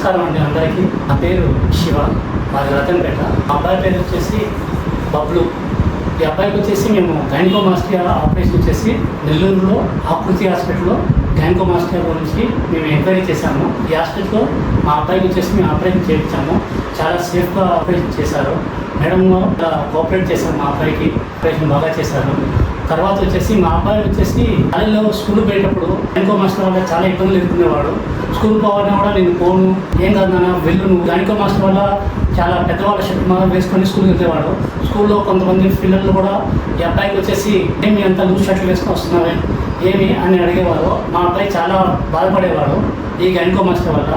నమస్కారం అండి అందరికీ. నా పేరు శివ, మాది రతన్పేట. మా అబ్బాయి పేరు వచ్చేసి బబ్లు. ఈ అబ్బాయికి వచ్చేసి మేము గైనకోమాస్టియా ఆపరేషన్ వచ్చేసి నెల్లూరులో ఆకృతి హాస్పిటల్లో గైనకోమాస్టియా గురించి మేము ఎంక్వైరీ చేశాము. ఈ హాస్పిటల్లో మా అబ్బాయికి వచ్చేసి మేము ఆపరేషన్ చేయించాము. చాలా సేఫ్గా ఆపరేషన్ చేశారు. మేడం కోఆపరేట్ చేశారు. మా అబ్బాయికి ఆపరేషన్ బాగా చేశారు. తర్వాత వచ్చేసి మా అబ్బాయి వచ్చేసి కాలేజీలో స్కూల్ పోయేటప్పుడు గైనకోమాస్టర్ వల్ల చాలా ఇబ్బందులు ఎదుర్కొనేవాడు. స్కూల్ పోవాలన్నా కూడా నేను పోను, ఏం కాదు నాన్న వెళ్ళు నువ్వు. గైనకోమాస్టర్ వల్ల చాలా పెద్దవాళ్ళ షర్ట్ మాత్రం వేసుకొని స్కూల్కి వెళ్ళేవాడు. స్కూల్లో కొంతమంది పిల్లలు కూడా ఈ అబ్బాయికి వచ్చేసి ఏమి అంత లూజ్ షర్ట్లు వేసుకొని వస్తున్నావే ఏమి అని అడిగేవారు. మా అబ్బాయి చాలా బాధపడేవాడు ఈ గైనకోమాస్టర్ వల్ల.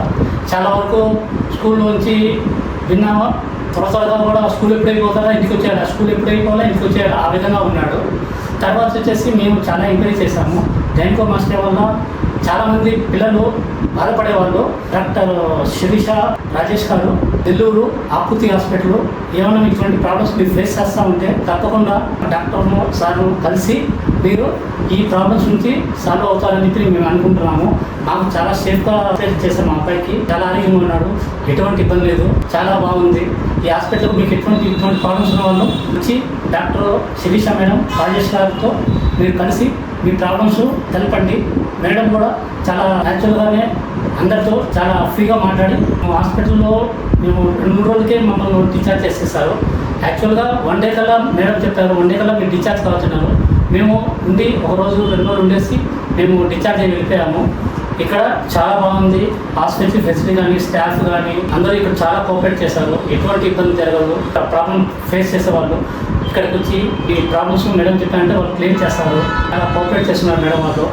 చాలా వరకు స్కూల్లోంచి విన్నావా త్వరగా కూడా స్కూల్ ఎప్పుడు అయిపోతారా ఇంటికి వచ్చాడు, స్కూల్ ఎప్పుడు అయిపోవాలా ఇంటికి వచ్చాడు, ఆ విధంగా ఉన్నాడు. తర్వాత వచ్చేసి మేము చాలా ఎంక్వైరీ చేశాము. గైనకోమాస్టియా వల్ల చాలామంది పిల్లలు బాధపడేవాళ్ళు. డాక్టర్ శిరీష రాజేష్ గారు నెల్లూరు ఆకృతి హాస్పిటల్ ఏమైనా మీకు ఇటువంటి ప్రాబ్లమ్స్ మీరు ఫేస్ చేస్తూ ఉంటే తప్పకుండా డాక్టర్ను సార్ను కలిసి మీరు ఈ ప్రాబ్లమ్స్ నుంచి సాల్వ్ అవుతారని చెప్పి మేము అనుకుంటున్నాము. మాకు చాలా సేఫ్గా ఆపరేషన్ చేశాం. మా అబ్బాయికి చాలా ఆరోగ్యంగా ఉన్నాడు, ఎటువంటి ఇబ్బంది లేదు, చాలా బాగుంది. ఈ హాస్పిటల్కి మీకు ఇటువంటి ప్రాబ్లమ్స్ ఉన్న వాళ్ళు వచ్చి డాక్టర్ శిరీష మేడం రాజేష్ గారితో మీరు కలిసి మీ ప్రాబ్లమ్స్ తెలపండి. మేడం కూడా చాలా న్యాచురల్గానే అందరితో చాలా ఫ్రీగా మాట్లాడి హాస్పిటల్లో మేము 2 రోజులకే మమ్మల్ని డిశ్చార్జ్ చేసేస్తారు. యాక్చువల్గా 1 డే కల్లా మేడం చెప్పారు, 1 డే కల్లా మీరు డిశ్చార్జ్ కావచ్చున్నారు. మేము ఉండి 1 రోజు 2 రోజులు ఉండేసి మేము డిశ్చార్జ్ అయ్యి వెళ్ళిపోయాము. ఇక్కడ చాలా బాగుంది. హాస్పిటల్ ఫెసిలిటీ కానీ స్టాఫ్ కానీ అందరూ ఇక్కడ చాలా కోఆపరేట్ చేశారు. ఎటువంటి ఇబ్బంది జరగదు. ప్రాబ్లం ఫేస్ చేసేవాళ్ళు ఇక్కడికి వచ్చి ఈ ప్రాబ్లమ్స్ మేడం చెప్పారంటే వాళ్ళు క్లెయిమ్ చేస్తారు. చాలా కోఆపరేట్ చేస్తున్నారు మేడం వాళ్ళు.